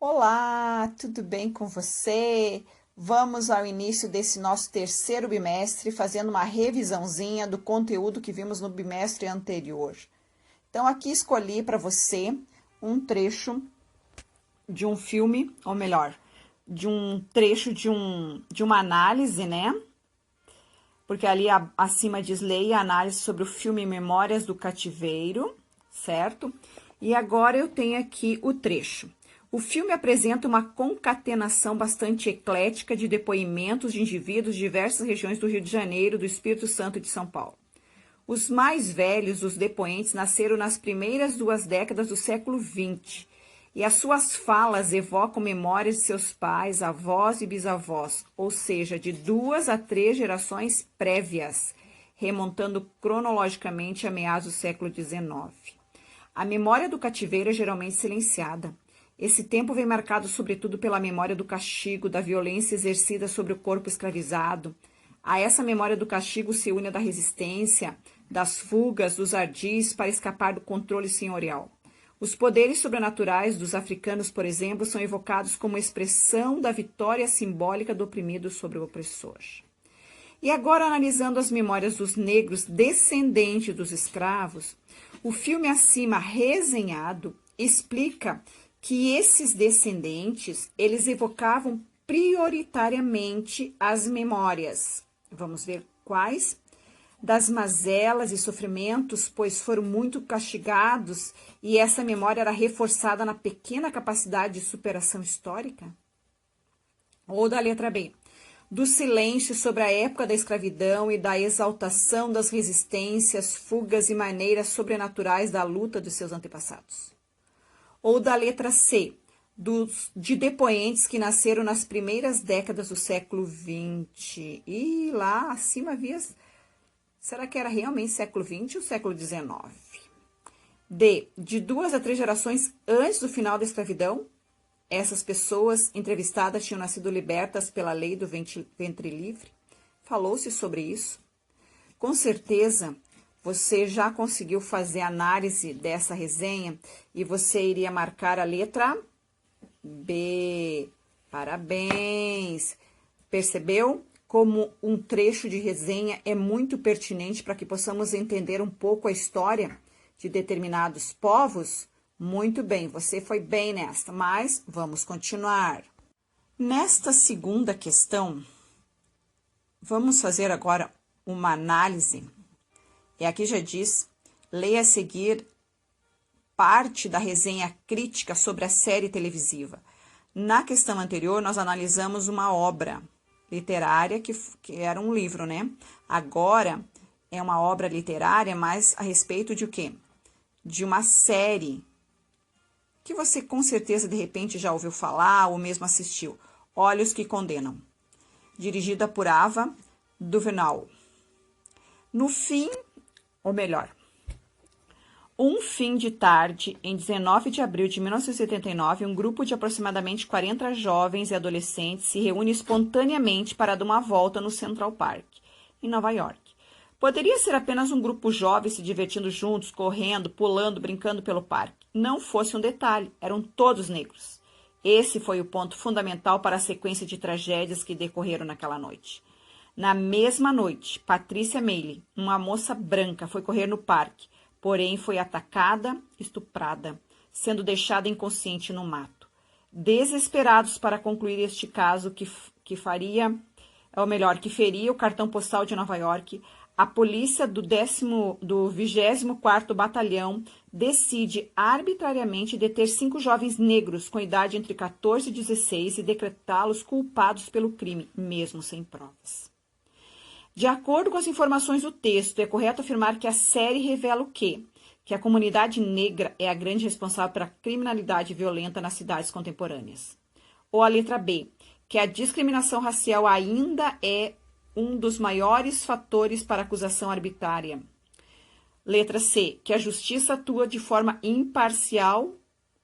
Olá, tudo bem com você? Vamos ao início desse nosso terceiro bimestre, fazendo uma revisãozinha do conteúdo que vimos no bimestre anterior. Então, aqui escolhi para você um trecho de um filme, ou melhor, de um trecho de uma análise, né? Porque ali acima diz leia a análise sobre o filme Memórias do Cativeiro, certo? E agora eu tenho aqui o trecho. O filme apresenta uma concatenação bastante eclética de depoimentos de indivíduos de diversas regiões do Rio de Janeiro, do Espírito Santo e de São Paulo. Os mais velhos dos depoentes nasceram nas primeiras 2 décadas do século XX, e as suas falas evocam memórias de seus pais, avós e bisavós, ou seja, de 2 a 3 gerações prévias, remontando cronologicamente a meados do século XIX. A memória do cativeiro é geralmente silenciada. Esse tempo vem marcado sobretudo pela memória do castigo, da violência exercida sobre o corpo escravizado. A essa memória do castigo se une a da resistência, das fugas, dos ardis para escapar do controle senhorial. Os poderes sobrenaturais dos africanos, por exemplo, são evocados como expressão da vitória simbólica do oprimido sobre o opressor. E agora, analisando as memórias dos negros descendentes dos escravos, o filme acima resenhado explica que esses descendentes, eles evocavam prioritariamente as memórias. Vamos ver quais? Das mazelas e sofrimentos, pois foram muito castigados e essa memória era reforçada na pequena capacidade de superação histórica? Ou da letra B, do silêncio sobre a época da escravidão e da exaltação das resistências, fugas e maneiras sobrenaturais da luta dos seus antepassados? Ou da letra C, de depoentes que nasceram nas primeiras décadas do século XX. E lá acima havia... Será que era realmente século XX ou século XIX? D, de 2 a 3 gerações antes do final da escravidão, essas pessoas entrevistadas tinham nascido libertas pela lei do ventre livre? Falou-se sobre isso? Com certeza, você já conseguiu fazer análise dessa resenha e você iria marcar a letra B. Parabéns! Percebeu como um trecho de resenha é muito pertinente para que possamos entender um pouco a história de determinados povos? Muito bem, você foi bem nesta, mas vamos continuar. Nesta segunda questão, vamos fazer agora uma análise. E aqui já diz, leia a seguir parte da resenha crítica sobre a série televisiva. Na questão anterior, nós analisamos uma obra literária que era um livro, né? Agora é uma obra literária, mas a respeito de o quê? De uma série que você com certeza de repente já ouviu falar ou mesmo assistiu. Olhos que Condenam, dirigida por Ava DuVernay. No fim, ou melhor, um fim de tarde, em 19 de abril de 1979, um grupo de aproximadamente 40 jovens e adolescentes se reúne espontaneamente para dar uma volta no Central Park, em Nova York. Poderia ser apenas um grupo jovem se divertindo juntos, correndo, pulando, brincando pelo parque. Não fosse um detalhe, eram todos negros. Esse foi o ponto fundamental para a sequência de tragédias que decorreram naquela noite. Na mesma noite, Patricia Meili, uma moça branca, foi correr no parque, porém foi atacada, estuprada, sendo deixada inconsciente no mato. Desesperados para concluir este caso que feria o cartão postal de Nova York, a polícia do 24º Batalhão decide arbitrariamente deter 5 jovens negros com idade entre 14 e 16 e decretá-los culpados pelo crime, mesmo sem provas. De acordo com as informações do texto, é correto afirmar que a série revela o quê? Que a comunidade negra é a grande responsável pela criminalidade violenta nas cidades contemporâneas. Ou a letra B, que a discriminação racial ainda é um dos maiores fatores para acusação arbitrária. Letra C, que a justiça atua de forma imparcial,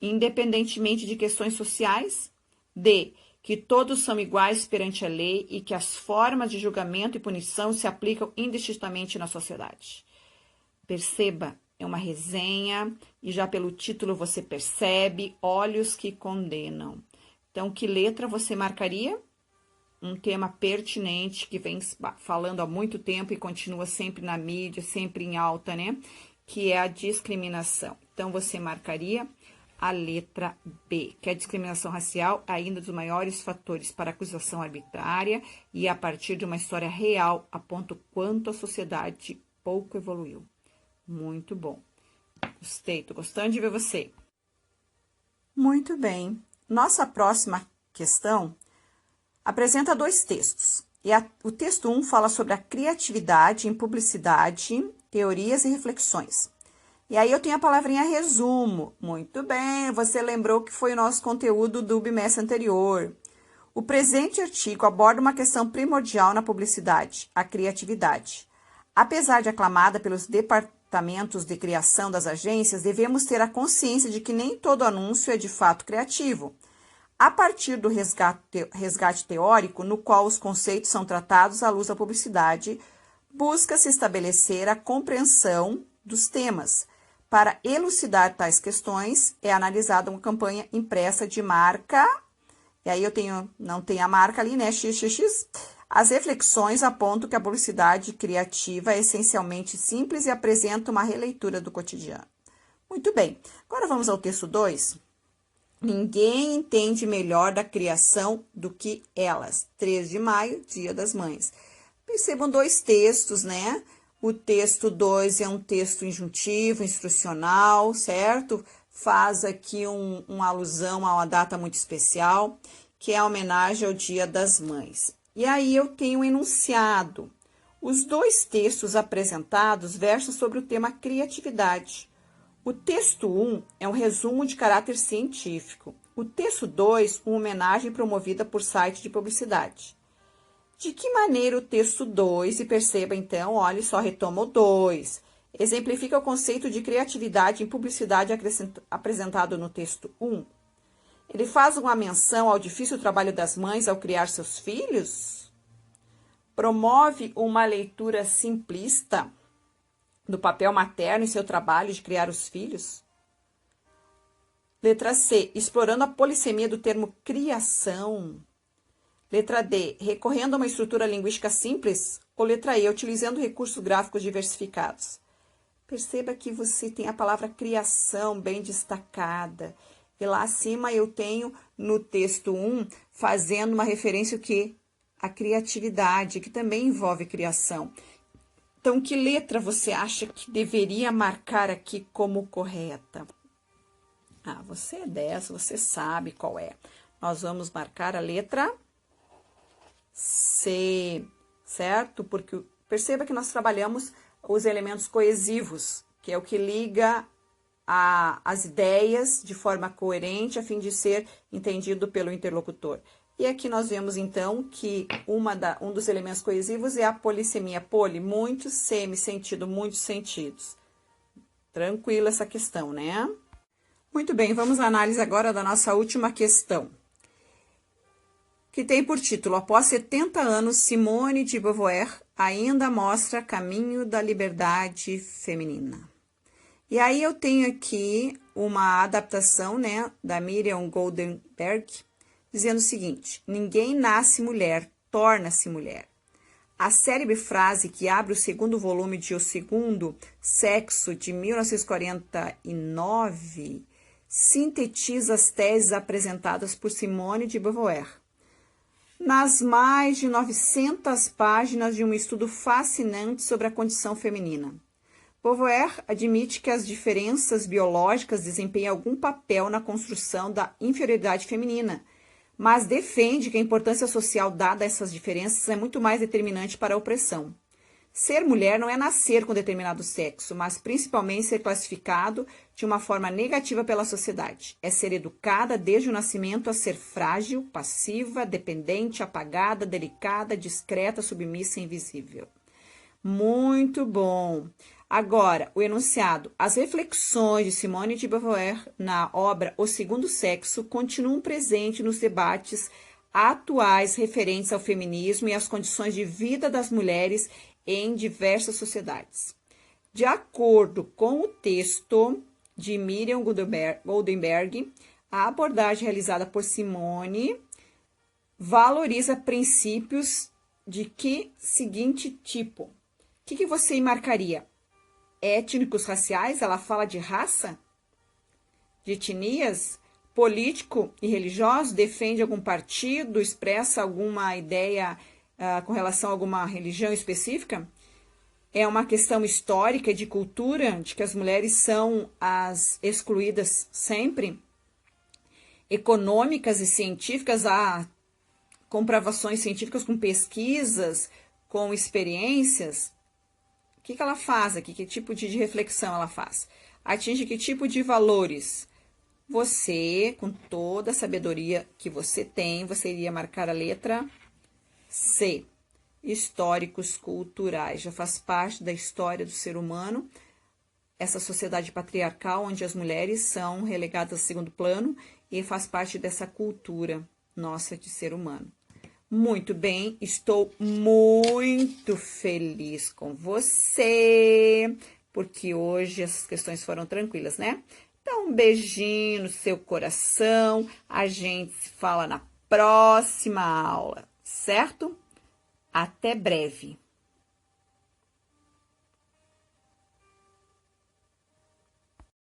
independentemente de questões sociais. D, que todos são iguais perante a lei e que as formas de julgamento e punição se aplicam indistintamente na sociedade. Perceba, é uma resenha e já pelo título você percebe olhos que condenam. Então, que letra você marcaria? Um tema pertinente que vem falando há muito tempo e continua sempre na mídia, sempre em alta, né? Que é a discriminação. Então, você marcaria a letra B, que é a discriminação racial, ainda dos maiores fatores para acusação arbitrária e a partir de uma história real, aponta o quanto a sociedade pouco evoluiu. Muito bom. Gostei, tô gostando de ver você. Muito bem. Nossa próxima questão apresenta 2 textos. E o texto 1 fala sobre a criatividade em publicidade, teorias e reflexões. E aí eu tenho a palavrinha resumo. Muito bem, você lembrou que foi o nosso conteúdo do bimestre anterior. O presente artigo aborda uma questão primordial na publicidade, a criatividade. Apesar de aclamada pelos departamentos de criação das agências, devemos ter a consciência de que nem todo anúncio é de fato criativo. A partir do resgate teórico, no qual os conceitos são tratados à luz da publicidade, busca-se estabelecer a compreensão dos temas. Para elucidar tais questões, é analisada uma campanha impressa de marca, e aí não tem a marca ali, né, XXX. As reflexões apontam que a publicidade criativa é essencialmente simples e apresenta uma releitura do cotidiano. Muito bem, agora vamos ao texto 2. Ninguém entende melhor da criação do que elas. 3 de maio, Dia das Mães. Percebam 2 textos, né? O texto 2 é um texto injuntivo, instrucional, certo? Faz aqui uma alusão a uma data muito especial, que é a homenagem ao Dia das Mães. E aí eu tenho um enunciado. Os 2 textos apresentados versam sobre o tema criatividade. O texto 1 é um resumo de caráter científico. O texto 2, uma homenagem promovida por site de publicidade. De que maneira o texto 2, e perceba então, olha só, retoma o 2, exemplifica o conceito de criatividade em publicidade apresentado no texto 1? Ele faz uma menção ao difícil trabalho das mães ao criar seus filhos? Promove uma leitura simplista do papel materno em seu trabalho de criar os filhos? Letra C, explorando a polissemia do termo criação. Letra D, recorrendo a uma estrutura linguística simples? Ou letra E, utilizando recursos gráficos diversificados? Perceba que você tem a palavra criação bem destacada. E lá acima eu tenho no texto 1, fazendo uma referência ao quê? A criatividade, que também envolve criação. Então, que letra você acha que deveria marcar aqui como correta? Ah, você é dessa, você sabe qual é. Nós vamos marcar a letra C, certo? Porque perceba que nós trabalhamos os elementos coesivos, que é o que liga as ideias de forma coerente a fim de ser entendido pelo interlocutor. E aqui nós vemos, então, que um dos elementos coesivos é a polissemia. Poli, muitos, semi, sentido, muitos sentidos. Tranquila essa questão, né? Muito bem, vamos à análise agora da nossa última questão, que tem por título: após 70 anos, Simone de Beauvoir ainda mostra caminho da liberdade feminina. E aí eu tenho aqui uma adaptação, né, da Miriam Goldenberg, dizendo o seguinte: ninguém nasce mulher, torna-se mulher. A célebre frase que abre o segundo volume de O Segundo Sexo, de 1949, sintetiza as teses apresentadas por Simone de Beauvoir nas mais de 900 páginas de um estudo fascinante sobre a condição feminina. Beauvoir admite que as diferenças biológicas desempenham algum papel na construção da inferioridade feminina, mas defende que a importância social dada a essas diferenças é muito mais determinante para a opressão. Ser mulher não é nascer com determinado sexo, mas principalmente ser classificado de uma forma negativa pela sociedade. É ser educada desde o nascimento a ser frágil, passiva, dependente, apagada, delicada, discreta, submissa e invisível. Muito bom! Agora, o enunciado. As reflexões de Simone de Beauvoir na obra O Segundo Sexo continuam presentes nos debates atuais referentes ao feminismo e às condições de vida das mulheres em diversas sociedades. De acordo com o texto de Miriam Goldenberg, a abordagem realizada por Simone valoriza princípios de que seguinte tipo? O que você marcaria? Étnicos, raciais? Ela fala de raça? De etnias? Político e religioso? Defende algum partido? Expressa alguma ideia com relação a alguma religião específica? É uma questão histórica e de cultura, de que as mulheres são as excluídas sempre? Econômicas e científicas, há comprovações científicas com pesquisas, com experiências? O que ela faz aqui? Que tipo de reflexão ela faz? Atinge que tipo de valores? Você, com toda a sabedoria que você tem, você iria marcar a letra C. Históricos culturais. Já faz parte da história do ser humano, essa sociedade patriarcal onde as mulheres são relegadas a segundo plano e faz parte dessa cultura nossa de ser humano. Muito bem, estou muito feliz com você, porque hoje as questões foram tranquilas, né? Então, um beijinho no seu coração, a gente se fala na próxima aula, certo? Até breve!